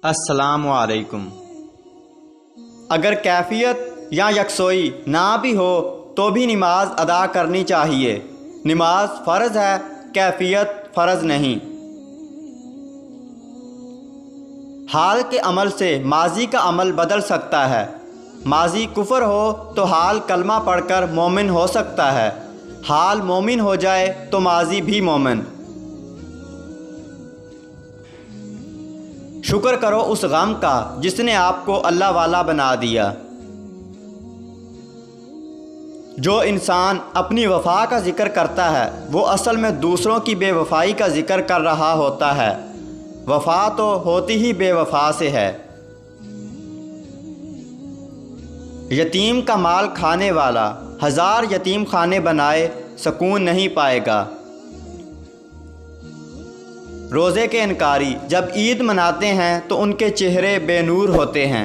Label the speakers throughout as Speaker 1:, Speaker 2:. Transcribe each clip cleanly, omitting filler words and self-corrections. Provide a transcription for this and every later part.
Speaker 1: अस्सलामु अलैकुम। अगर कैफियत या यकसोई ना भी हो तो भी नमाज अदा करनी चाहिए। नमाज फ़र्ज़ है, कैफियत फ़र्ज़ नहीं। हाल के अमल से माजी का अमल बदल सकता है। माजी कुफ़र हो तो हाल कलमा पढ़कर मोमिन हो सकता है। हाल मोमिन हो जाए तो माजी भी मोमिन। शुक्र करो उस गम का जिसने आपको अल्लाह वाला बना दिया। जो इंसान अपनी वफ़ा का ज़िक्र करता है वो असल में दूसरों की बेवफ़ाई का ज़िक्र कर रहा होता है। वफ़ा तो होती ही बेवफ़ा से है। यतीम का माल खाने वाला 1000 यतीम खाने बनाए सुकून नहीं पाएगा। रोज़े के इनकारी जब ईद मनाते हैं तो उनके चेहरे बेनूर होते हैं।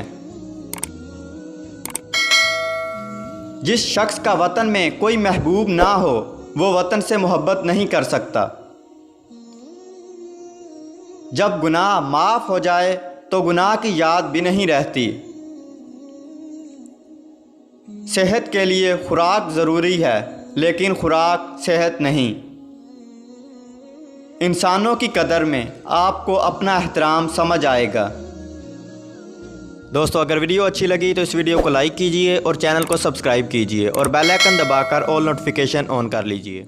Speaker 1: जिस शख्स का वतन में कोई महबूब ना हो वो वतन से मोहब्बत नहीं कर सकता। जब गुनाह माफ़ हो जाए तो गुनाह की याद भी नहीं रहती। सेहत के लिए खुराक ज़रूरी है लेकिन खुराक सेहत नहीं। इंसानों की कदर में आपको अपना एहतराम समझ आएगा। दोस्तों, अगर वीडियो अच्छी लगी तो इस वीडियो को लाइक कीजिए और चैनल को सब्सक्राइब कीजिए और बेल आइकन दबाकर ऑल नोटिफिकेशन ऑन कर लीजिए।